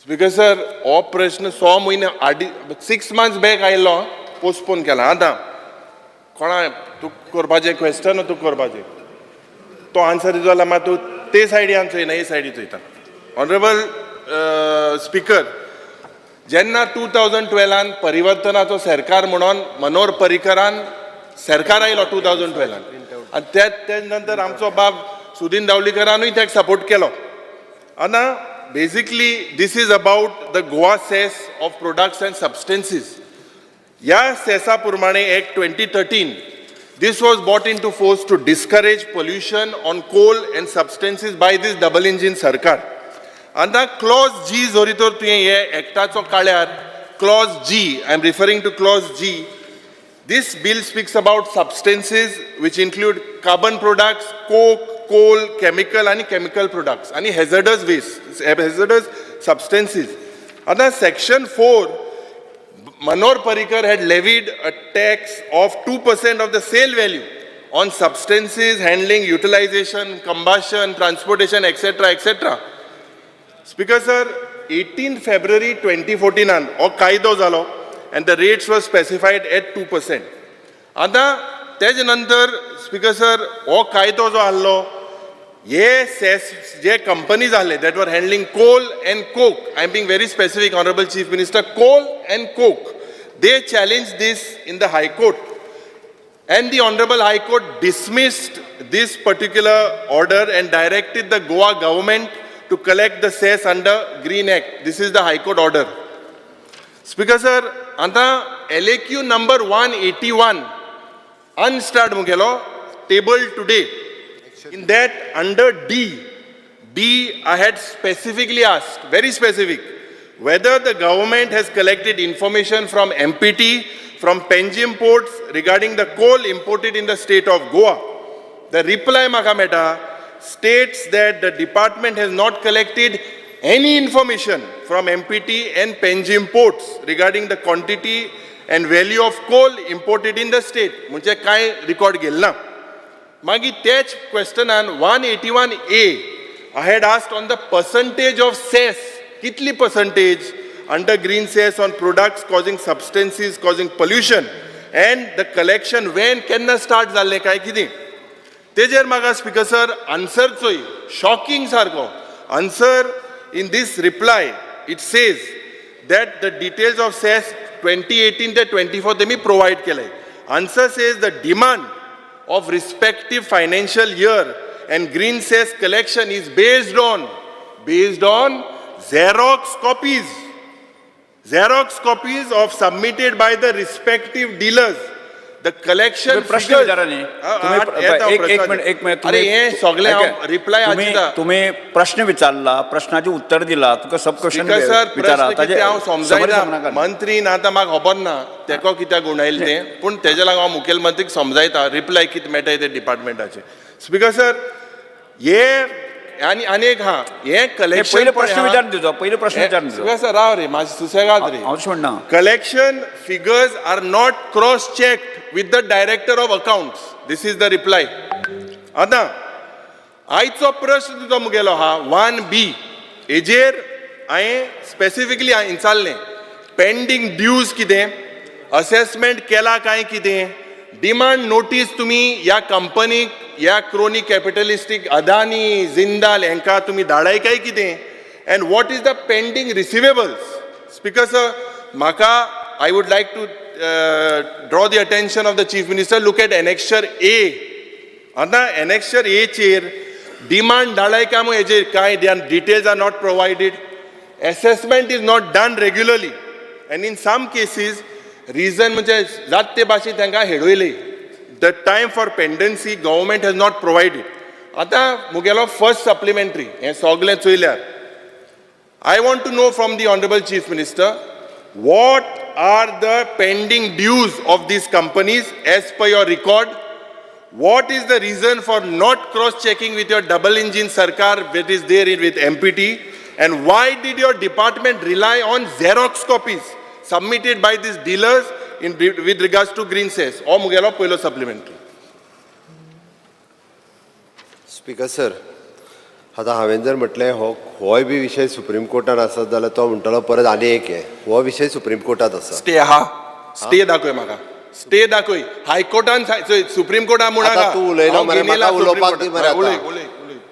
Speaker sir हो प्रश्न 6 म्हयने 6 months बॅक आयलो पोस्टपोन केला आतां कोणा तूं करपाचें क्वेश्चन तूं करपाचें तो आन्सर दिलो जाल्यार मात तूं ते सायडीन चोयना हे सायडीन चोयता ऑनरेबल स्पीकर जेन्ना 2012 परिवर्तनाचो सरकार म्हणून मनोहर पर्रीकरान सरकार आयलो 2012 आनी तेच नंतर आमचो बाब सुदीन धावलीकरानूय ताका सपोर्ट केलो आतां basically this is about the Goa cess of products and substances. या सेसा प्रमाणे Act 2013 this was brought into force to discourage pollution on coal and substances by this double engine sarkar. And the clause G जोरी तर तुवें हे एक्टाचो काळ्यार clause G, I am referring to clause G. This bill speaks about substances which include carbon products, coke, coal, chemical and chemical products and hazardous waste, hazardous substances. Under section 4, Manohar Parrikar had levied a tax of 2% of the sale value on substances, handling, utilization, combustion, transportation, etc., etc. Speaker sir, 18 February 2014 हो कायदो जालो and the rates were specified at 2%. आता तेज नंतर speaker sir हो कायदो जो आहलो ये सेस जे कंपनीज आहले that were handling coal and coke, I am being very specific, Honorable Chief Minister, coal and coke, they challenged this in the High Court and the Honorable High Court dismissed this particular order and directed the Goa government to collect the cess under Green Act. This is the High Court order. Speaker sir, आता LAQ number 181 unstart mugelo tabled today. In that under D I had specifically asked, very specific, whether the government has collected information from MPT, from Panjim ports regarding the coal imported in the state of Goa. The reply Makameta states that the department has not collected any information from MPT and Panjim ports regarding the quantity and value of coal imported in the state. म्हणजे काय record गेल ना. मागी तेच questionan 181A I had asked on the percentage of cess, कितली percentage under green cess on products causing substances causing pollution and the collection when केन्ना start जाल्ले काय कितें. तेजेर म्हाका स्पीकर सर आन्सर चोय शॉकिंग सारको answer. In this reply, it says that the details of cess 2018 to 24 they provide kele. Answer says the demand of respective financial year and green cess collection is based on Xerox copies of submitted by the respective dealers. The collection प्रश्न विचारा न्ही एक minute अरे हे सगळे reply तुम्ही प्रश्न विचारला प्रश्नाचे उत्तर दिला तुका सब क्वेश्चन विचारा ताजे हांव समजायता मंत्री ना आता म्हाका खबर ना तेको कित्याक गुणायले ते पूण तेजे लागून हांव मुखेलमंत्रीक समजायता रिप्लाय कितें मेळटा ते डिपार्टमेंटाचे. स्पीकर सर हे आनी एक हा हे कलेक्शन पहिले प्रश्न विचारून दिजो पहिले प्रश्न विचारून दिजो सर राव रे माझी सुसेगाद रे हांव म्हणना collection figures are not cross checked with the director of accounts. This is the reply. आता आयचो प्रश्न तुजो मुगेलो हा 1B हेजेर हांवें स्पेसिफिकली विचारलें पेंडींग ड्यूज कितें असेसमेंट केला काय कितें डिमांड नोटीस तुमी ह्या कंपनीक ह्या क्रोनी कॅपिटलिस्टीक अदानी जिंदाल हेंकां तुमी धाडय काय कितें end what is the pending receivables. Speaker sir म्हाका I would like to draw the attention of the Chief Minister. Look at Annexure A. आता Annexure A चेर demand धाडय काय मग हेजेर काय details are not provided. Assessment is not done regularly. And in some cases, reason म्हणजे जात ते भाशेन तांकां हेडयले. The time for pendency government has not provided. आता मुगेलो first supplementary हे सगळें चोयल्यार. I want to know from the Honorable Chief Minister, what are the pending dues of these companies as per your record? What is the reason for not cross-checking with your double engine sarkar that is there with MPT? And why did your department rely on Xerox copies submitted by these dealers with regards to green cess? Or mugelo poilo supplementary. Speaker sir, आतां हांवें जर म्हटलें होय बी विशय supreme कोर्टान आसत जाल्यार तो म्हणटलो परत आनी एक हे हो विशय सुप्रीम कोर्टात आसा. स्टे आहा स्टे दाखय म्हाका स्टे दाखय हायकोर्टान सुप्रीम कोर्टा म्हूण आतां तूं उलयलो मरे म्हाका उलोवपाक दी मरे उलय आतां. उलय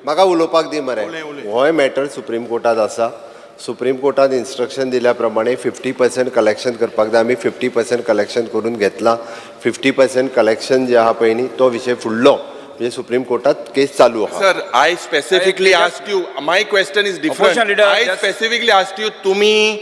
म्हाका उलोवपाक दी मरे. उलय, उलय. होय मॅटर सुप्रीम कोर्टात आसा. सुप्रीम कोर्टान इन्स्ट्रक्शन दिल्या प्रमाणे 50% कलेक्शन करपाक जाय. आमी 50% कलेक्शन करून घेतलां. 50% कलेक्शन जे आहा पळय न्ही तो विशय फुडलो म्हणजे सुप्रीम कोर्टात केस चालू आहा. Sir I specifically asked you my question is Opposition different leader, I just- specifically asked you तुमी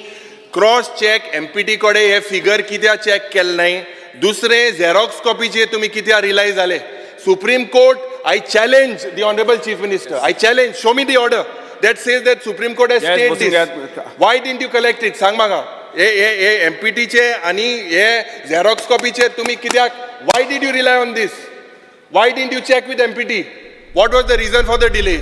क्रॉस चेक एमपीटी कडे हे फिगर कित्याक चेक केले नाही दुसरे झेरॉक्स कॉपीचे तुम्ही कित्याक रिलाय जाले supreme court I challenge the honourable chief minister I challenge show me the order that says that Supreme Court has Yes, stayed बसून this. घ्या. Why didn't you collect it? सांग म्हाका. हे MPT चे आणि हे Xerox copy चे तुम्ही कित्याक? Why did you rely on this? Why didn't you check with MPT? What was the reason for the delay?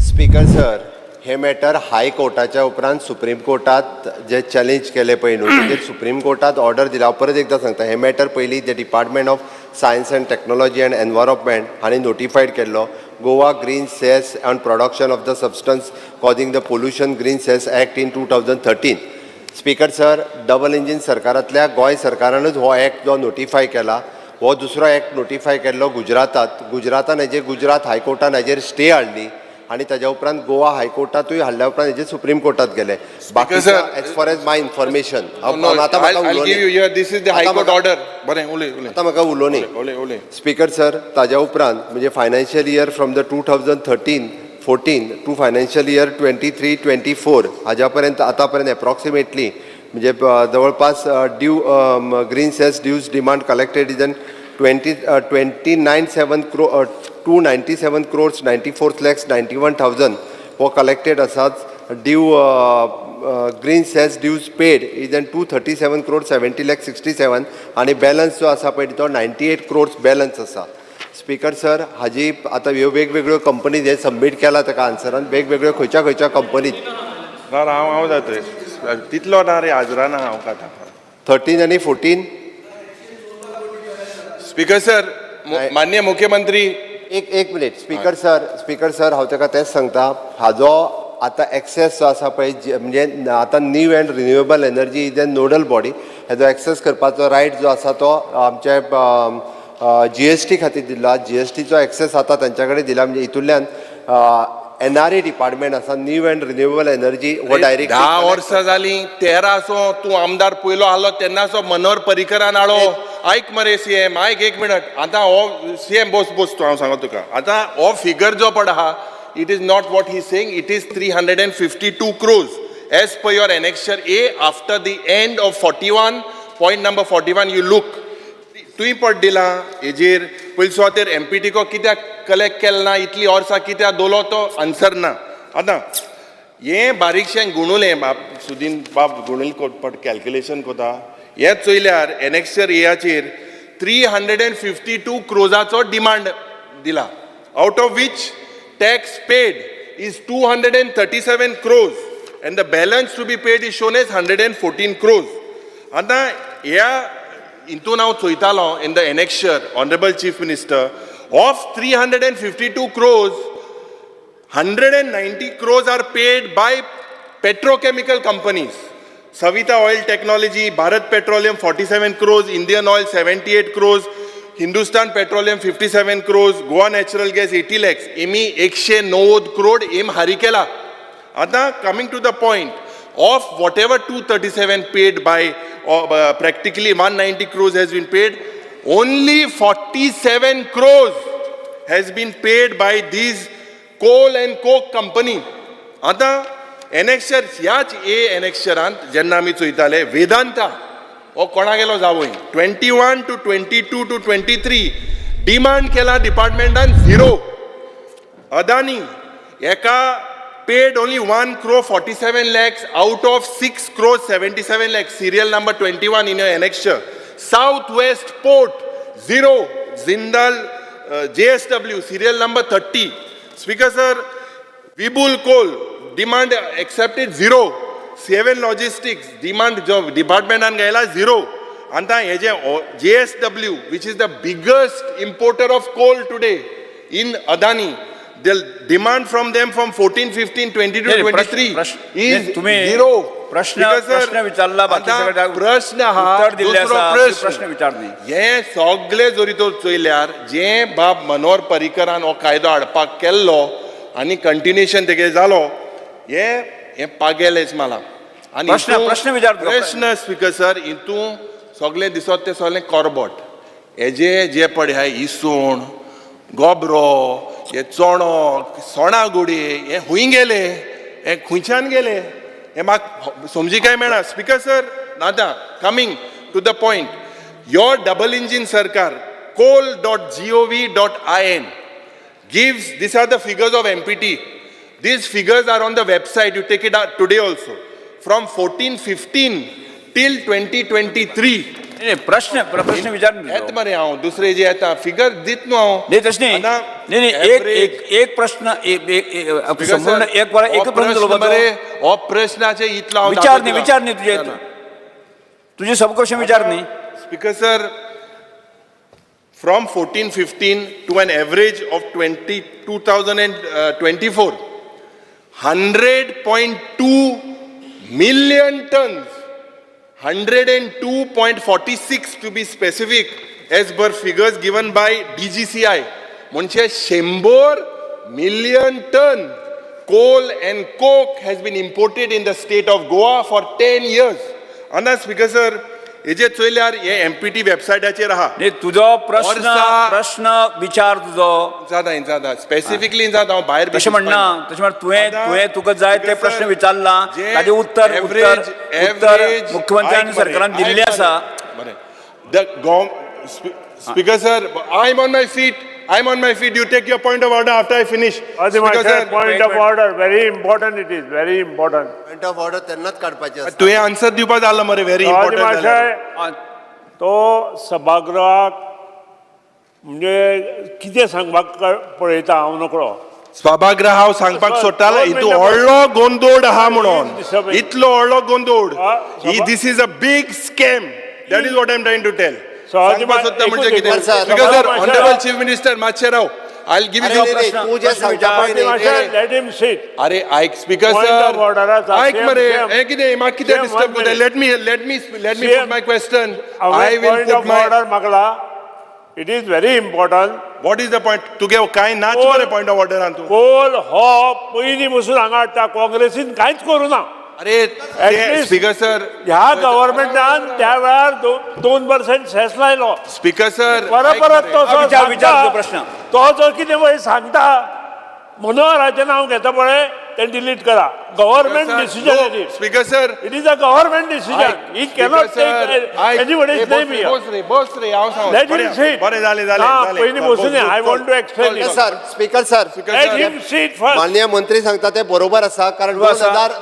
Speaker sir हे मॅटर हाय कोर्टाच्या उपरांत सुप्रीम कोर्टात जे चॅलेंज केले पळय न्हू म्हणजे सुप्रीम कोर्टात ऑर्डर दिला. हांव परत एकदां सांगता हे मॅटर पयलीं the department of science and technology and environment हांणी नोटिफायड केल्लो. Goa green cess on production of the substance causing the pollution green cess act in 2013. Speaker sir double engine सरकारांतल्या गोंय सरकारानूच हो ॲक्ट जो नोटिफाय केला. हो दुसरो ॲक्ट नोटिफाय केल्लो गुजरातान हेजेर गुजरात हायकोर्टान हेजेर स्टे हाडली आणि ताज्या उपरांत गोवा हायकोर्टातूय हाडल्या उपरांत हेजे सुप्रीम कोर्टात गेले. बाकी sir, as far as my information No, I'll give you here. This is the High Court order. बरें उलय उलय. आतां म्हाका उलोवनी. उलय उलय. स्पीकर सर ताज्या उपरांत म्हणजे financial year from the 2013-14 to financial year 23-24 हाज्या पर्यंत आतां पर्यंत एप्रॉक्सिमेटली म्हणजे जवळपास due green cess dues demand collected is 297 crores 94 lakhs 91,000 हो कलेक्टेड आसात. Due green cess dues paid is 237 crores 70 lakhs 67 आणि बॅलन्स जो आसा पळय तो 98 crores बॅलन्स आसा. स्पीकर सर हाजी आतां ह्यो वेगवेगळ्यो कंपनी जे सबमीट केला ताका आन्सरान वेगवेगळ्यो खंयच्या कंपनीत हांव जातोय तितलो ना रे हाजरा ना हांव काता 13 आणि 14 स्पीकर सर माननीय मुख्यमंत्री एक मिनिट स्पीकर सर हांव ताका तेच सांगता हाजो आतां एक्सेस जो आसा पळय म्हणजे आतां new and renewable energy is a nodal body हेजो एक्सेस करपाचो रायट जो आसा तो आमचे GST खातीर दिला. GSTचो एक्सेस आतां तांच्या कडेन दिला म्हणजे हितूंतल्यान NRE डिपार्टमेंट आसा न्यू अँड रिन्युएबल एनर्जी हो डायरेक्ट 10 वर्सां जालीं 13 तूं आमदार पयलो आलो तेन्नाचो मनोहर पर्रीकरान हाडो आयक मरे CM आयक एक मिनट आतां हो CM बोस तूं हांव सांगता तुका आतां हो फिगर जो पड आहा it is not what he saying it is 352 crores as per your annexure A after the end of 41 point number 41 you look तुवें पड दिला हेजेर पयलीं तेर MPT को कित्याक कलेक्ट केलें ना इतली वर्सां कित्याक दवरलो तो आन्सर ना. आतां हें बारीकशें गुणुलें बाप सुदीन बाप गुणुल पट कॅल्क्युलेशन कोता हें चोयल्यार एनेक्शर एचेर 352 crores डिमांड दिला out of which tax paid is 237 crores and the balance to be paid is shown as 114 crores. आतां ह्या हितून हांव चोयतालो in the annexure honourable chief minister of 352 crores 190 crores are paid by petrochemical companies. Savita Oil Technology, Bharat Petroleum 47 crores, Indian Oil 78 crores, Hindustan Petroleum 57 crores, Goa Natural Gas 80 lakhs. एमी 190 crore एम हारी केला. आता coming to the point of whatever 237 paid by practically 190 crores has been paid, only 47 crores has been paid by these coal and coke company. आता annexure ह्याच एनेक्शरांत जेन्ना आमी चोयताले वेदांता हो कोणा गेलो जावोय 21 to 22 to 23 डिमांड केला डिपार्टमेंटान 0. अदानी एका paid only 1 crore 47 lakhs out of 6 crores 77 lakhs. Serial number 21 in your annexure. Southwest Port 0. Zindal JSW serial number 30. Speaker sir, Vibul Coal demand accepted 0. Seven Logistics demand job department an gaila 0. Anta JSW which is the biggest importer of coal today in Adani the demand from them from 14, 15, 22, नाही, 23 is तुम्ही zero. प्रश्न Because, sir, प्रश्न विचारला बाकी आता सगळ्या प्रश्न हा उत्तर दिल्ले दुसरो आसा प्रश्न. प्रश्न विचारनी हे सगळे जरी तो चोयल्यार जे बाब मनोहर पर्रीकरान हो कायदो हाडपाक केल्लो आनी कंटिन्युएशन तेगे जालो हे पागेलेच मला आनी प्रश्न विचार तुका. प्रश्न स्पीकर सर हितू सगळे दिसत ते सगळे कॉर्बोट हेजे जे पडे हाय इसवण गोबरो हे चोणोक सोणागुडी हे खूंय गेले हे खुंयच्यान गेले हे म्हाका समजी काय मेळना स्पीकर सर नाता coming to the point your double engine sarkar coal.gov.in gives these are the figures of MPT. These figures are on the website. You take it out today also. From 14-15 till 2023. नाही, प्रश्न विचार येत मरे हांव दुसरे जे येता फिगर दित न्हू हांव नाही तशें नाही आतां नाही average- एक प्रश्न Speaker संपूर्ण sir, एक वरा हो एक प्रश्न प्रश्न दिलो मरे हो प्रश्नाचे इतलो हांव विचार दाखयता. न्ही तुझे सब क्वेश्चन विचार न्ही Speaker sir, from 14-15 to an average of 2024, 100.2 million tons, 102.46 to be specific, as per figures given by DGCI. म्हणजे 100 million ton coal and coke has been imported in the state of Goa for 10 years. And that's because sir, हेजे चोयल्यार हे MPT वेबसायटाचेर आहा. नाही तुझो प्रश्न विचार तुझो जाता स्पेसिफिकली जाता हांव भायर तशें म्हणना तशें म्हण तुवें तुका जाय ते प्रश्न विचारला ताजे उत्तर मुख्यमंत्र्यान सरकारान दिल्ले आसा. Speaker sir, I'm on my feet. You take your point of order after I finish. Speaker sir, point of order, very important it is, very important. Point of order तेन्नाच काडपाचें आसता. तुवें आन्सर दिवपाक जालो मरे व्हेरी राजमाशाय इम्पॉर्टंट. तो सभागृहाक म्हणजे कितें सांगपाक पळयता हांव नकळो. सभागृह हांव सांगपाक सोदतालो हितू व्हडलो गोंदोड आहा म्हणून इतलो व्हडलो गोंदोड this is a big scam that is what I am trying to tell. सांगपाक सोदता म्हणजे कितें speaker sir honourable chief minister मातशें राव आय विल गिव यू तू जे सांगता पळय न्ही, लेट हिम सिट. अरे ऐक speaker Point sir of order आसा. ऐक मरे CM. हे कितें म्हाका कितें CM, डिस्टर्ब one करता minute. Let me put my question I हांवें will point put of my order मागला. It is very important. What is the point तुगे कांय नाच कोल- मरे पॉयंट ऑफ ऑर्डर तूं कोल हो पयलीं बसून हांगा हाडटा काँग्रेसीन कांयच करूं ना. अरे least- स्पीकर सर ह्या गव्हर्नमेंटान त्या वेळार 2% सेस लायलो. स्पीकर सर परत तो विचार तुजो प्रश्न. तो जो कितें पळय सांगता मनोहराचें नांव घेता पळय तें डिलीट करा. Government decision it is. Speaker sir It is a government decision. He cannot take anybody's name here. बस रे हांव सांग Let him sit. बरें जालें ना, पयलीं बसून I want to explain it. Speaker sir Let him sit first. माननीय मंत्री सांगता ते बरोबर आसा कारण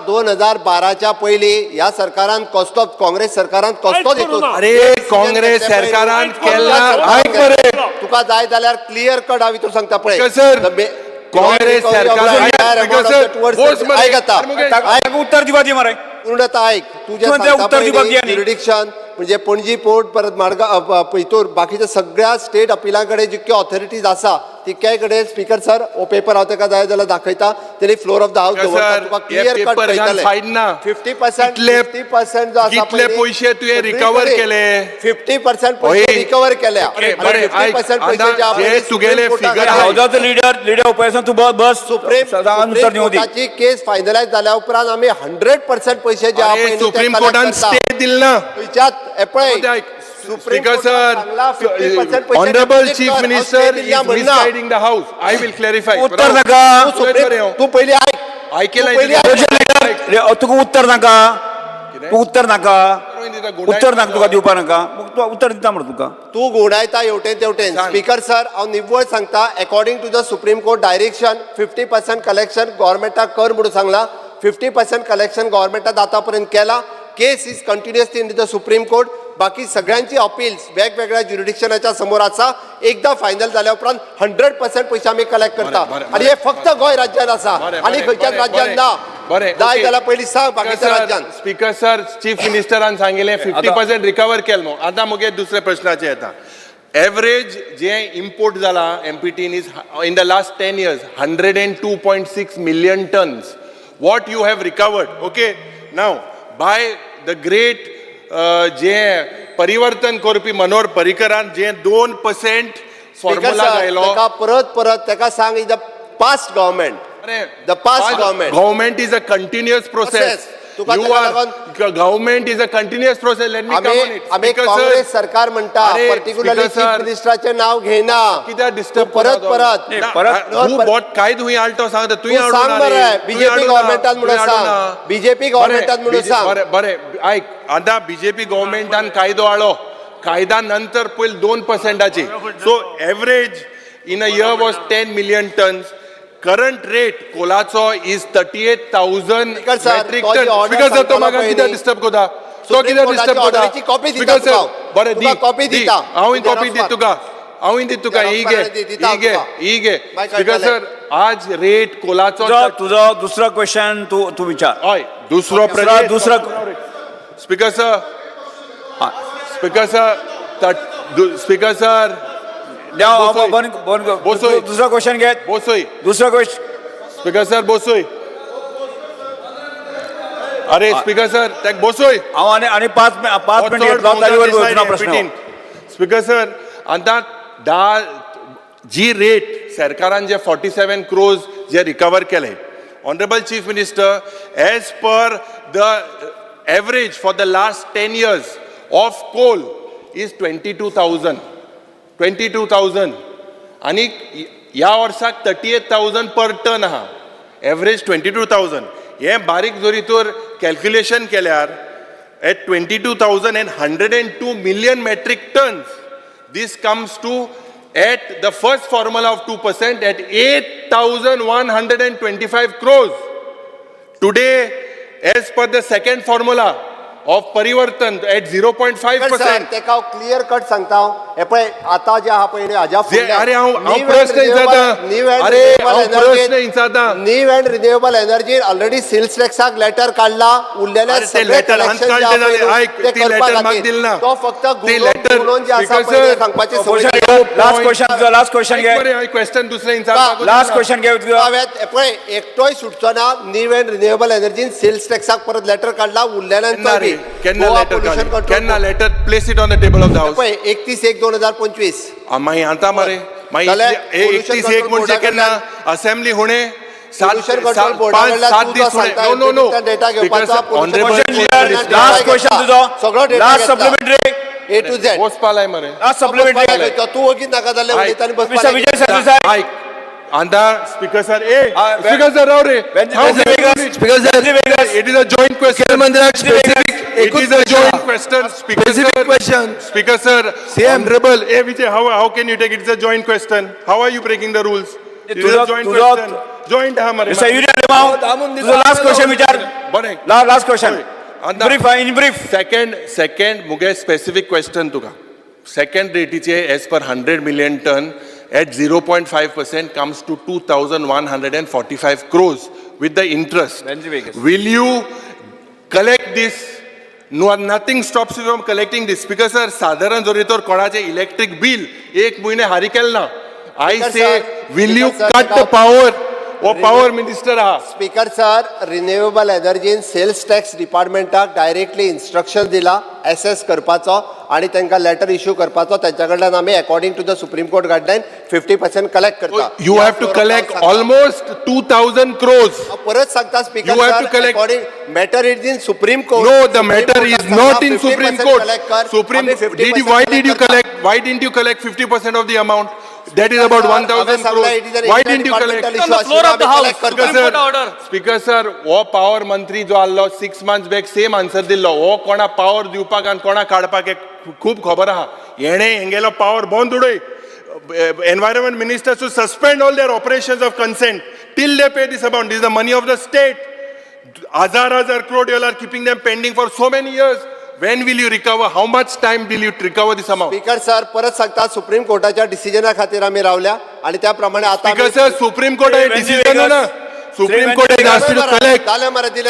2012च्या पयलीं ह्या सरकारान कसलो काँग्रेस सरकारान कसलो कांयच करूं हितून ना. अरे काँग्रेस सरकारान केला ऐक मरे तुका जाय जाल्यार क्लियर कट हांव हितून सांगता पळय सर, काँग्रेस सरकार उत्तर दिवपा दी मरे पूर्णता ऐक तुझ्या तुमचं उत्तर दिवपाक दिया न्ही. ज्युरिडिक्शन म्हणजे पणजी पोर्ट परत माडगांव हितूर बाकीच्या सगळ्या स्टेट अपिलांकडे जितक्यो ऑथॉरिटीज आसा तितक्याय कडेन स्पीकर सर हो पेपर हांव ताका जाय जाल्यार दाखयता तेणी फ्लोर ऑफ द हाऊस दवरता तुका क्लियर कट फायन ना 50% जो आसा कितले पयशे तुवें रिकवर केले 50% पयशे रिकवर केल्या बरें, आणि 50% पयशे जे आतां आपण जे तुगेले सुप्रीम figure कोर्टाक- हाऊजाचो लीडर उपयोगान तू बस सुप्रीम उत्तर दिवं दी. कोर्टाची केस फायनलायज जाल्या उपरांत आमी 100% पयशे जे आपण सुप्रीम कोर्टान स्टे दिल ना Speaker sir, Honorable Chief Minister is misguiding the House. I will clarify. उत्तर नाका तू पयली ऐक ऐकेला तुका उत्तर नाका उत्तर नाका तुका दिवपा नाका मग तू उत्तर दिता म्हणून तुका तू घोडायता हेवटेन तेवटेन स्पीकर सर हांव निव्वळ सांगता according to the supreme court direction 50% collection गव्हर्मेंटाक कर म्हणून सांगला 50% कलेक्शन गव्हर्मेंटान आतां पर्यंत केला case is continuously in the supreme court बाकी सगळ्यांची अपील्स वेगवेगळ्या ज्युरिडिक्शनाच्या समोर आसा एकदा फायनल जाल्या उपरांत 100% पयशे आमी कलेक्ट करता आणि हे फक्त गोंय राज्यांत आसा आणि खंयच्याच राज्यांत ना जाय जाल्यार पयलीं सांग बाकीच्या राज्यांत स्पीकर सर चीफ मिनिस्टरान सांगिल्लें 50% रिकवर केलें न्हू आतां मुगे दुसऱ्या प्रश्नाचेर येता एवरेज जे इम्पोर्ट जाला MPT is in the last 10 years 102.6 million tons. What you have recovered, okay? Now, by the great जे परिवर्तन करपी मनोहर पर्रीकरान जे 2% फॉर्म्युला गायलो. परत तेका सांग the past government The past government. Government is a continuous process. Tuka You तेका are लागून- government is a continuous process. Let me come on it. आम्ही Speaker Congress sir, सरकार म्हणटा अरे, पर्टिक्युलरली Speaker चीफ sir, मिनिस्टराचे नाव घेना कित्याक disturb तू परत करता परत तो? परत- तू बोट काय तुही आलतो सांगता तुही तू सांग बरं बीजेपी गव्हर्नमेंटात म्हणून सांग बीजेपी गव्हर्नमेंटात म्हणून सांग बरे बरे ऐक आता बीजेपी गव्हर्नमेंटान कायदो आलो कायदा नंतर पहिले 2%ची so average in a year was 10 million tons. Current rate कोलाचो is 38,000 Speaker sir, metric तो जी ton. order Speaker sir, तो सांगतलो म्हाका पळय कित्याक न्ही. डिस्टर्ब कोता तो Supreme कित्याक Courtaची डिस्टर्ब कोता order ची copy दिता Speaker sir, तुका. बरे तुका copy दी दिता. हांव तुका कॉपी Xerox दित तुका हांव दित तुका Xerox ही घे मारून दिता ही घे तुका. ही घे माय Speaker कळटलें. sir, आज रेट कोलाचो तुझा दुसरा क्वेश्चन तू विचार. हय दुसरो दुसरा स्पीकर सर स्पीकर सर बोसोय. बोसोय. दुसरा क्वेश्चन घे. बोसोय दुसरा क्वेश्चन. स्पीकर सर बोसोय अरे स्पीकर सर त्याक बोसोय हांव आणि 5 मिनिट घेतलो ताजेवर वचना प्रश्न. स्पीकर सर आता जी रेट सरकारान जे 47 crores जे रिकवर केले honourable chief minister as per the average for the last 10 years of coal is 22,000 आणि या वर्साक 38,000 पर टन आहा एवरेज 22,000 हे बारीक जोरी तर कॅल्क्युलेशन केल्यार at 22,000 and 102 million metric tons. This comes to, at the first formula of 2%, at 8,125 crores. Today, as per the second formula of Parivartan, at 0.5%. तेका क्लियर कट सांगता हे पळय आता जे आहा पळय हाज्या अरे हांव प्रश्न विचारता अरे हांव प्रश्न विचारता new and renewable energy already sales टॅक्साक लेटर काढला उरलेले अरे ते सगळे letter collection हांच जे काढलें आहा पळय जाल्यार ऐक, ते ती करपा letter म्हाका खातीर दिली ना. तो फक्त ती letter, गुणोवन जे आसा Speaker पळय sir, ते सांगपाची सवय लास्ट क्वेश्चन घे. क्वेश्चन दुसरे विचारता लास्ट क्वेश्चन घे. पळय एकटोय सुटचो ना न्यू एंड रिन्युएबल एनर्जीन सेल्स टॅक्साक परत लेटर काढला उरलेल्यांचो बी केन्ना letter place it on the table of the house पळय 31/1/2025 मागीर आता मरे जाल्यार मागीर pollution 31 control म्हणजे केन्ना board असेंब्ली होणे Pollution control board कडल्यान 5-7 तू दीस जो होणे सांगता नो नो नो NPT चा data घेवपाचा, pollution लास्ट क्वेश्चन तुझो. सगळो data लास्ट घेतला. Supplementary. A to Z post पालाय मरे लास्ट सप्लिमेंटरी. तू वगीत नाका जाल्ले उलयता आनी मिस्टर बसपा विजय सरदेसाई. ऐक आंदा speaker sir Ah, speaker sir Rao ray Speaker sir. It is a joint question It is a joint question, Speaker sir. Speaker sir, Honorable, Vijay, how can you take it? It's a joint question. How are you breaking the rules? It is a joint question. Joint ha mare. Mister युरिया लिमाव. तुझो last question विचार. बरे. Last question. In brief. Second, मुगे specific question तुका. Second rate is as per 100 million ton at 0.5% comes to 2,145 crores with the interest. Will you collect this? No, nothing stops you from collecting this. Speaker sir, साधारण जरी तर कोणाचे electric bill 1 महिने हारी केल ना. I Speaker say, sir, will you Speaker sir, cut the power? वो power minister हा. स्पीकर सर रिन्युएबल एनर्जीन सेल्स टॅक्स डिपार्टमेंटाक डायरेक्टली इन्स्ट्रक्शन दिला एसेस करपाचो आणि तांकां लेटर इश्यू करपाचो तांच्या कडल्यान आमी according to the supreme court guideline 50% collect करता. You have to collect almost 2,000 crores. परत सांगता speaker You have to sir collect- according matter is in supreme court. No, the matter is not in Supreme Court. Why did you collect? Why didn't you collect 50% of the amount? That is about 1,000 crores. Why didn't you collect? Speaker sir, वो power मंत्री जो आल्लो 6 months back same answer दिल्लो. वो कोणा power दिवपाक आणि कोणा काडपाक एक खूब खबर आहा. येणे हेंगेलो power बंद उडय. Environment ministers to suspend all their operations of consent till they pay this amount. This is the money of the state. Hazar crore you are keeping them pending for so many years. When will you recover? How much time will you recover this amount? Speaker sir परत सांगता supreme कोर्टाच्या डिसिजना खातीर आमी रावल्या आणि त्याप्रमाणे आता Speaker sir, Supreme Court आहे decision ना. Supreme court has asked you to collect जालें मरे दिले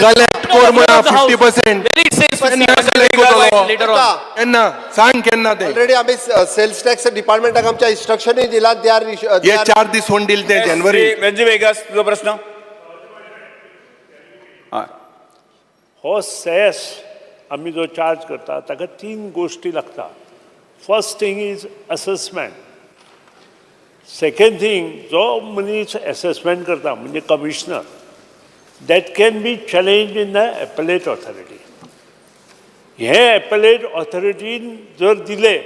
कोर म्हणा 50%. Where it says केन्ना 50% collect you are करतलो? right later on. केन्ना सांग केन्ना ते ऑलरेडी आम्ही सेल्स टॅक्स डिपार्टमेंटाक आमच्या इन्स्ट्रक्शनूय दिला दे आर हे 4 दीस होऊन दिले ते जानेवारी. वेंजी वेगस तुझा प्रश्न. हा. हो सेस आम्ही जो चार्ज करता ताका 3 गोष्टी लागता. First thing is assessment. Second thing जो मनीस असेसमेंट करता म्हणजे commissioner that can be challenge in the appellate authority. हे एपेलेट ऑथॉरिटीन जर दिले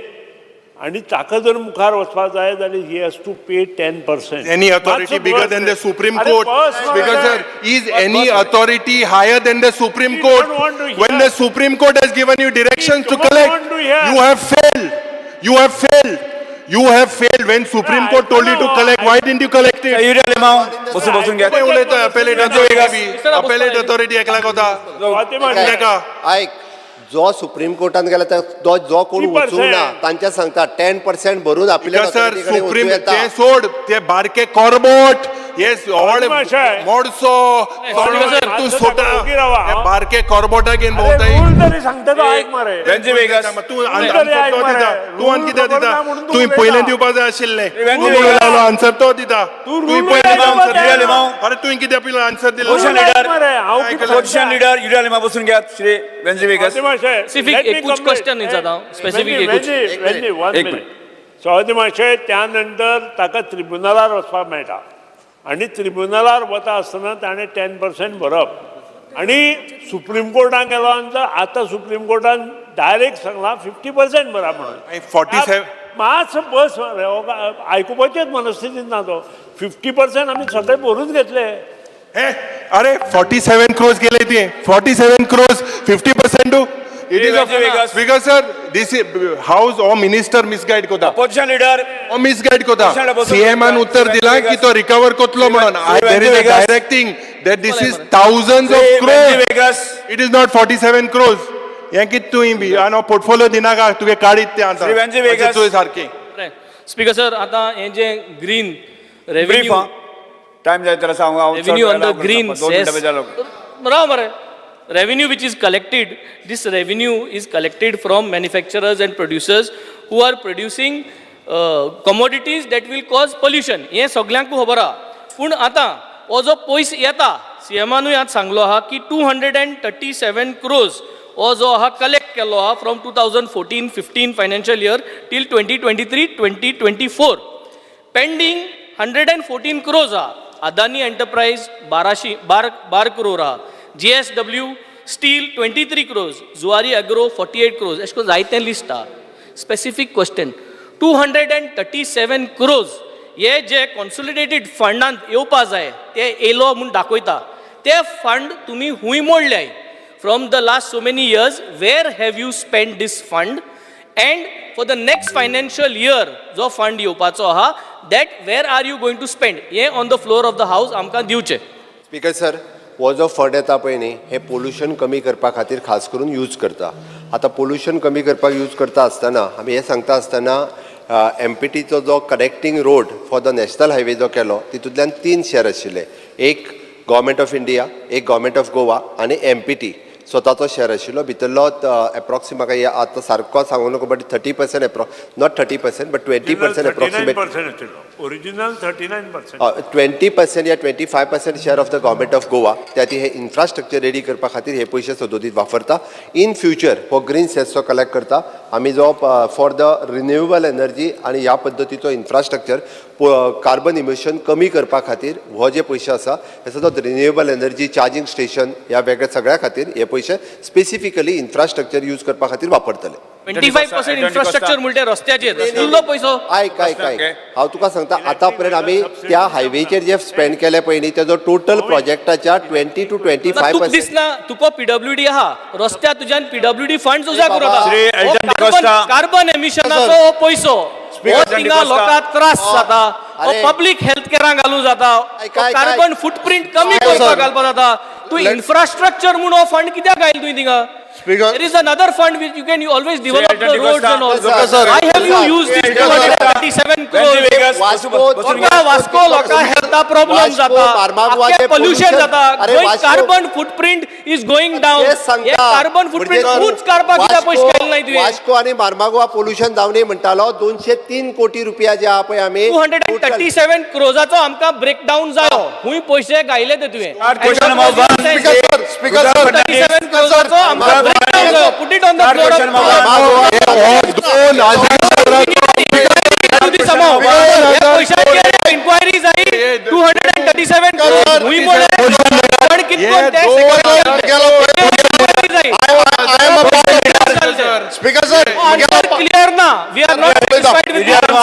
आणि ताका जर मुखार वचपाक जाय जाल्यार he has to pay 10%. Any authority bigger than the Supreme Court? Because sir, is any authority higher than the Supreme We Court? don't want to hear. When the Supreme Court has given you directions to We don't collect, want to hear. you have failed. You have failed. You have failed. When Supreme Court told you to collect, why didn't you collect it? युरिया लिमाव बसून घ्या. तुम्ही उलयता appellate authority. Appellate authority एकला कोता. फातिमा, का? ऐक जो सुप्रीम कोर्टान गेला तो जो कोण 3% वचूंक ना तांच्या सांगता 10% भरून आपल्या Because sir, authority-कडे Supreme वचूं येता. ते सोड ते बारके कॉर्बोट येस माशाय. मोडसो sir, तू माणसं सोटा ताका उगी रावा, ते हा. बारके कॉर्बोटा घेऊन भोवताय. रूल तरी सांगता तो ऐक मरे. वेंजी वेगस तू तरी आन्सर ऐक तो मरे. दिता तू आन कितें रूल दिता खबर ना म्हणून तू तू उलयता. पयलें दिवपाक जाय आशिल्लें वेंजी तू वेगस. लागलो आन्सर तो दिता तू तू रूल पयलें उलयता आन्सर बाबा. युरिया लिमाव. अरे तू कितें पयलें आन्सर दिलो पोजिशन ऐक लीडर मरे, हांव कितें पोजिशन सांगता? लीडर युरिया लिमाव बसून घ्या. Shri Venzy Viegas. Fatima Shaikh, Specific let me एक कुछ complete. question is आता, specific एक कुछ. वेंजी, one एक minute. फातिमा शेख, त्यानंतर ताका ट्रिब्युनलार वचपाक मेळटा आणि ट्रिब्युनलार वता आसतना ताणें 10% भरप आणि सुप्रीम कोर्टान गेलो आनी आतां सुप्रीम कोर्टान डायरेक्ट सांगलां 50% भरा म्हणून. 47 मातसो बस मरे, हो आयकुपाचेच मनस्थितींत ना तो. 50% आमी सगळे भरून घेतले. हे अरे 47 crores गेले ते 47 crores 50% to it is Venzy Viegas. Because sir this house ओ मिनिस्टर मिसगाईड कोता पोजिशन लीडर ओ मिसगाईड कोता पोजिशनला बसून सीएमान उत्तर दिला की तो रिकवर कोतलो म्हणून there is a Viegas. Direct thing that this is thousands of Venzy crores Viegas. It is not 47 crores हे कित तुवें बी आनी पोर्टफोलियो दिना का तुगे काडीत ते आतां श्री वेंजी वेगस. तुवें सारकें स्पीकर सर आता हे जे ग्रीन ब्रीफ रेव्हेन्यू हा. टाइम जाय तर सांग हांव revenue on the green 2 मिनिटां cess. भितर जालो. राव मरे. Revenue which is collected, this revenue is collected from manufacturers and producers who are producing commodities that will cause pollution. हे सगळ्यांक खबर आहा. पूण आतां हो जो पयस येता सीएमानूय आज सांगलो आहा की 237 crores हो जो आहा कलेक्ट केल्लो आहा from 2014-15 financial year till 2023-2024. Pending 114 crores आहा. अदानी एंटरप्राइज 12 crore आहा. JSW Steel 23 crores, Zuari Agro 48 crores. अशें करून जायतें लिस्ट आहा. स्पेसिफीक क्वेश्चन 237 crores हे जे कॉन्सोलिडेटेड फंडांत येवपा जाय ते येयलो म्हूण दाखयता. ते फंड तुमी हूंय मोडल्याय. From the last so many years where have you spend this fund and for the next financial year जो फंड येवपाचो आहा that where are you going to spend हे on the floor of the house आमकां दिवचें. Speaker sir हो जो fund येता पळय न्ही हे पोल्युशन कमी करपा खातीर खास करून यूज करता. आतां पोल्युशन कमी करपाक यूज करता आसतना आमी हे सांगता आसतना MPTचो जो connecting road for the national highway जो केलो तितूंतल्यान 3 शेअर आशिल्ले. एक गव्हर्मेंट ऑफ इंडिया, एक गव्हर्मेंट ऑफ गोवा आनी MPT स्वताचो शेअर आशिल्लो. भितरलो एप्रॉक्सिमेट म्हाका आतां सारको सांगूं नका but 30% not 30% but 20% approximate 39% original 39%. 20% या 25% share of the government of Goa त्या ती हे इन्फ्रास्ट्रक्चर रेडी करपा खातीर हे पयशे सदोदीत वापरता. इन फ्युचर हो ग्रीन सेसचो कलेक्ट करता आमी जो फॉर द रिन्युएबल एनर्जी आनी ह्या पद्दतीचो इन्फ्रास्ट्रक्चर कार्बन इमिशन कमी करपा खातीर हो जे पयशे आसा हे सदांच रिन्युएबल एनर्जी चार्जिंग स्टेशन ह्या वेगळ्या सगळ्या खातीर हे पयशे स्पेसिफिकली इन्फ्रास्ट्रक्चर यूज करपा खातीर वापरतले. 25% इन्फ्रास्ट्रक्चर म्हणल्यार रस्त्याचेर उरलो पयसो. आयक हांव तुका सांगता आतां पर्यंत आमी त्या हायवेचेर जे स्पेंड केले पळय न्ही तेजो टोटल प्रोजेक्टाच्या 20 to तुका 25% दिसना तुका PWD आहा रस्त्या तुज्यान PWD फंड्स उजा बाबा. करता. श्री एल्टन डिकोस्टा. कार्बन एमिशनाचो हो पयसो स्पीकर हो एल्टन थिंगा डिकोस्टा. लोकांक त्रास जाता. हो अरे. पब्लीक हेल्थ केरांक घालूं जाता. काय- कार्बन फुटप्रिंट कमी काय करपाक सर? घालपाक जाता. तू इन्फ्रास्ट्रक्चर म्हणून फंड कित्याक घायल तुवें थिंगा? Speaker. There is another fund which you can always develop the Alternative roads and all. sir. Why have you used this 237 crores? Vasco लोकां हेल्था प्रॉब्लेम जाता, आख्खे पोल्यूशन जाता, Goa carbon footprint is going down. हे कार्बन फुटप्रिंट उंच काडपाक कित्याक पयशे घाल नाही तुवें? वास्को आणि मार्मागोवा पोल्युशन जावनी म्हणटालो 203 कोटी रुपया जे आहा पळय आमी 237 क्रोजाचो आमकां ब्रेकडाऊन जायो. हुंय पयशे घायले ते तुवें. question number one. Speaker, sir. 237 क्रोजाचो आमकां ब्रेकडाऊन जायो. Put it on the floor of inquiries आहे 237 crores. हुई मोडे पण कितकोन ते Speaker, sir. क्लियर ना. We are not satisfied with the answer.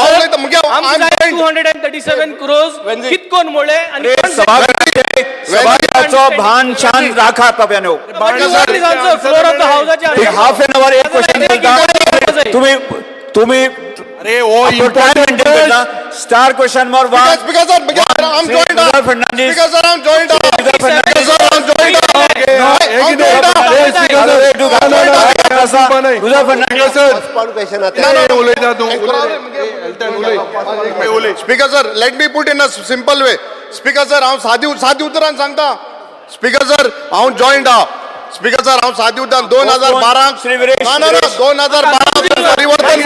आमकां 237 crores कितकोन मोडले आणि सभागृहाचो भान शान राखा तप्यानो. फ्लोर ऑफ द हाऊसाचे हाफ एन आवर एक क्वेश्चन तुम्ही अरे ओ star question number one. Speaker, sir. I'm joined up. Fernandez. Speaker, sir. I'm joined up. Speaker, sir. I'm joined up. I'm joined up. तुझा फर्नांडिस पण क्वेश्चन आता उलयता तूं Speaker, sir. Let me put in a simple way. Speaker, sir. हांव सादी उतरान सांगता. Speaker, sir. हांव joined up. Speaker, sir. हांव सादी उतरान 2012 श्री वीरेश. ना 2012 परिवर्तन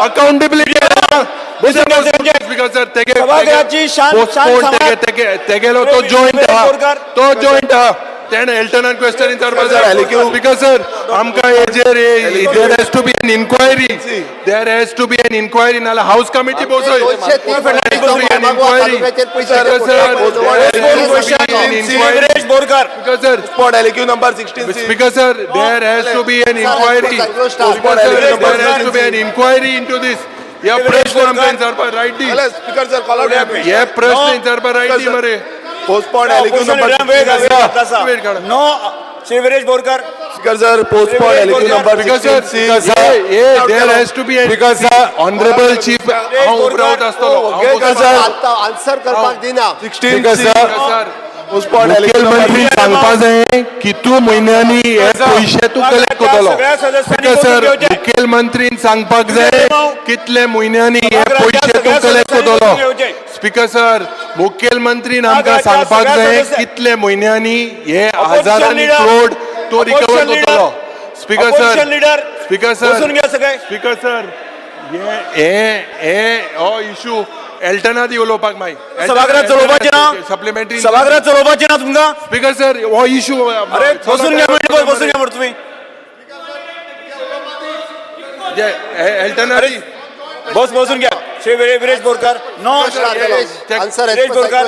अकाउंटेबिलिटी स्पीकर सर सभागृहाची शान तेगेलो तो जॉइंट हा तेणे एल्टनान क्वेश्चन विचारपाक जाय. स्पीकर सर आमकां हेजेर there has to be an inquiry. There has to be an inquiry नाल्यार हाऊस कमिटी बसय. Spot LQ number 16. Speaker sir, there has to be an inquiry. There has to be an inquiry into this. या प्रश्न आमकां विचारपाक right दी. Speaker, sir. Call out. हे प्रश्न विचारपाक right दी मरे. Postpone LQ number 16. No Shri Viresh Borkar. Speaker, sir. Postpone LQ number Speaker sir, 16. there has to be an honorable chief. हांव उबो रावता आसतलो. आन्सर करपाक दिना. 16 Postpone LQ मुखेलमंत्री सांगपा जाय कितू म्हयन्यांनी हे पयशे तू कलेक्ट करतलो. स्पीकर सर मुखेलमंत्रीन सांगपाक जाय कितले म्हयन्यांनी हे पयशे तू कलेक्ट करतलो. स्पीकर सर मुखेलमंत्रीन आमकां सांगपाक जाय कितले म्हयन्यांनी हे हजारांनी करोड तो रिकवर करतलो. Speaker sir speaker sir speaker sir हे हो इशू एल्टना दी उलोवपाक माय सभागृहात चलोवपाचें ना. सप्लिमेंटरी सभागृहात चलोवपाचें ना तुमकां. स्पीकर सर हो इशू अरे बसून घ्या म्हणटा तुम्ही. एल्टना दी बसून घ्या. Shri Viresh Borkar. No answer Viresh Borkar.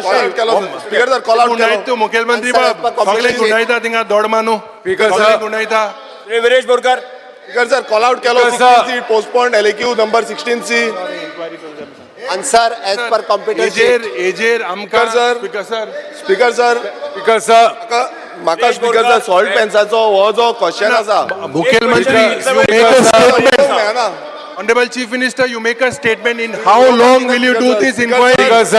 Speaker, sir. Call out. गुणायत तू मुखेलमंत्री बाब सगळे गुणायता थिंगा दोड मानू. Speaker, सगळे sir. गुणायता. Shri Viresh Borkar. Speaker, sir. Call out. 16C. Postpone LQ number 16C. Answer as per competency. एजेर आमकां sir. Speaker sir Speaker, sir. Speaker sir म्हाका स्पीकर सर सॉल्ट पेन्साचो हो जो क्वेश्चन आसा मुखेलमंत्री you make a statement. Honorable Chief Minister, you make a statement in how long will you do this inquiry? This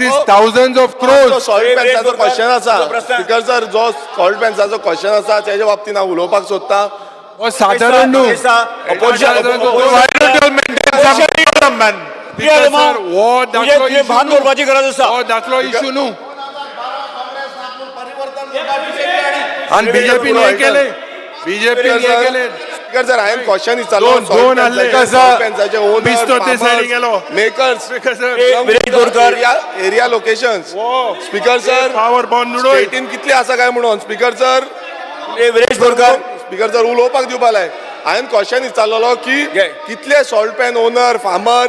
is thousands of crores. Salt पेन्साचो question आसा. Speaker sir जो salt पेन्साचो question आसा तेच्या बाबतींत हांव उलोवपाक सोदतां. हो साधारण न्हू. Speaker sir, हो दाखलो भान दवरपाची गरज आसा. हो दाखलो इशू न्हू. आणि बीजेपीन हे केले. बीजेपीन हे केले. स्पीकर सर हांवें क्वेश्चन विचारलो दोन आहले. सॉल्ट पेन्साचे बिस्तो ते सायडीक गेलो. Owner makers speaker sir Viresh Borkar. Area locations. Speaker sir power bond उडोय. स्टेटीन कितले आसा काय म्हणून. Speaker sir Viresh Borkar. Speaker sir उलोवपाक दिवपाक लाय. हांवें क्वेश्चन विचारलेलो की कितले salt pan owner farmer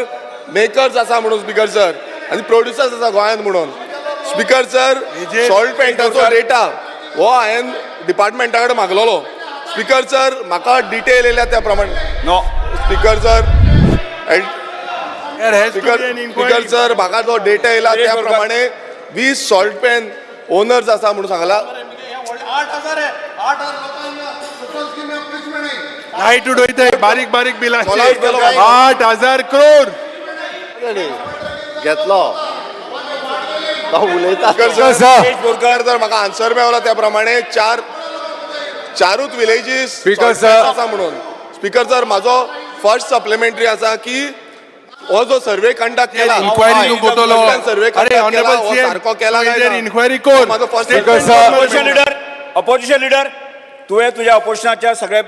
makers आसा म्हणून. स्पीकर सर आनी प्रोड्युसर्स आसा गोंयांत म्हणून. स्पीकर सर सॉल्ट पेंटाचो डेटा हो हांवें डिपार्टमेंटा कडेन मागलेलो. स्पीकर सर म्हाका डिटेल येयल्या त्या प्रमाणे. No speaker sir There has to be an inquiry. Speaker sir म्हाका जो डेटा येयला त्या प्रमाणे 20 सॉल्ट पेन ओनर्स आसा म्हणून सांगला. लाईट उडयताय बारीक बारीक बिलांची. Call out केलो. 8,000 crore. घेतलो तो उलयता स्पीकर बोरकार जर म्हाका आन्सर मेळलो त्या प्रमाणे चारूच विलेजीस Speaker sir. आसा म्हणून स्पीकर सर म्हाजो फर्स्ट सप्लिमेंटरी आसा की हो जो सर्वे कंडक्ट केला इन्क्वायरी तूं कोतलो सर्वे अरे ऑनरेबल हो सीएम सारको केला काय ना? इन्क्वायरी कोर माझो फर्स्ट अपोजिशन लिडर तुवें तुज्या अपोजिशनाच्या सगळे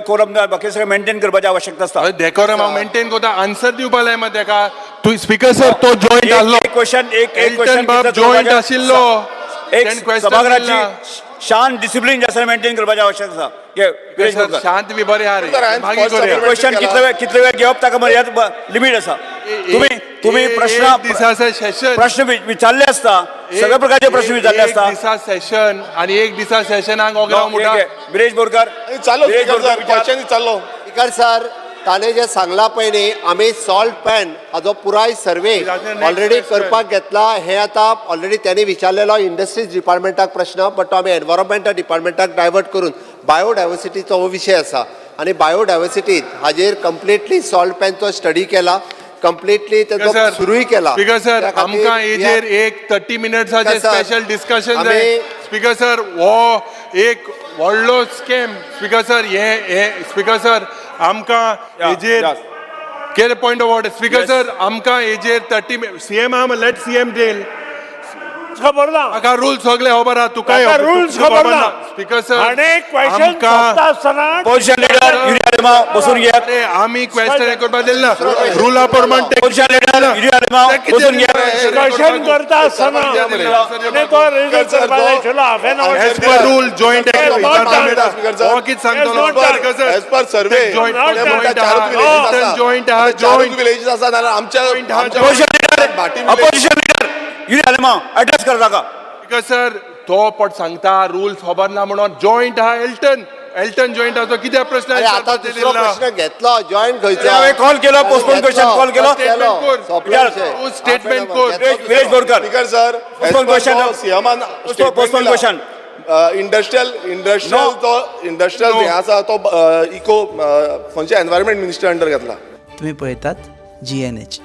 कोरम बाकी सगळे मेंटेन करपाची आवश्यकता आसता डेकोरम हांव मेंटेन करता आन्सर दिवपा लाय मग तेका तू स्पीकर सर तो जॉईंट आसलो एक क्वेश्चन एक एल्टन बाब जॉईंट आशिल्लो एक Then question सभागृहाची दिला. शांत डिसिप्लिन जे आसा मेंटेन करपाची आवश्यकता आसा विरेश बोरकार. शांत बी बरे हा रे सर, हांवें मागीर first करूया. supplement क्वेश्चन कितले वेळ घेवप ताका मर्याद लिमिट आसा तुम्ही प्रश्न दिसाचे सेशन प्रश्न विचारले असता सगळ्या प्रकारचे प्रश्न विचारले एक असता दिसा सेशन आणि एक दिसा सेशनाक ओग्रांव हे मुटा घे. विरेश बोरकार चालो विरेश स्पीकर बोरकार सर विचार. क्वेश्चन चाललो स्पीकर सर ताणे जे सांगला पळय न्ही आमी सॉल्ट पॅन हाजो पुराय सर्वे ऑलरेडी करपाक घेतला हे आता ऑलरेडी त्यांनी विचारलेलो इंडस्ट्रीज डिपार्टमेंटाक प्रश्न बट तो आमी एनवायरमेंट डिपार्टमेंटाक डायवर्ट करून बायोडायवर्सिटीचो हो विशय आसा आणि बायोडायवर्सिटीत हाजेर कंप्लिटली सॉल्ट पॅनचो स्टडी केला कंप्लिटली तेचो सुरूय केला स्पीकर सर त्या खातीर आमकां हेजेर एक 30 मिनिट्साचे Speaker sir, स्पेशल डिस्कशन आमी- जाय स्पीकर सर हो एक व्हडलो स्कॅम स्पीकर सर हे स्पीकर सर आमकां हेजेर केले point of order speaker sir आमकां हेजेर 30 सीएम आहा लेट सीएम डेल खबर ना म्हाका रूल सगळे खबर आहा तुका रुल्स खबर ना स्पीकर सर आणि क्वेश्चन आमकां असताना अपोजिशन लिडर युरी आलेमा बसून घ्या अरे आम्ही क्वेश्चन करपा दिल ना रुला प्रमाण अपोजिशन लिडर युरी आलेमा बसून घ्या डिस्कशन करता असताना आणि तो रेजर करपाक आशिल्लो half an as per rule joint Speaker sir. हो कित सांगतो एज पर सर्वे जॉईंट आहा चारूच जॉईंट विलेजीस आसा नाल्यार आमच्या अपोजिशन लिडर भाटी village- opposition leader Yuri Alemao address कर ताका स्पीकर सर तो पट सांगता रूल्स खबर ना म्हणून जॉईंट आहा एल्टन जॉईंट आहा तो कित्याक प्रश्न अरे आता विचारता ते दुसरो दिला प्रश्न घेतलो जॉईंट खंयचो हांवें कॉल केलो पोस्टपोन क्वेश्चन कॉल केलो तू स्टेटमेंट कोर Viresh Borkar speaker sir Postpone question. सीएमान postpone question. Industrial No. तो इंडस्ट्रियल No. हे आसा तो इको खंयच्या एनवायरमेंट मिनिस्टर अंडर घेतला तुम्ही पळयतात GNH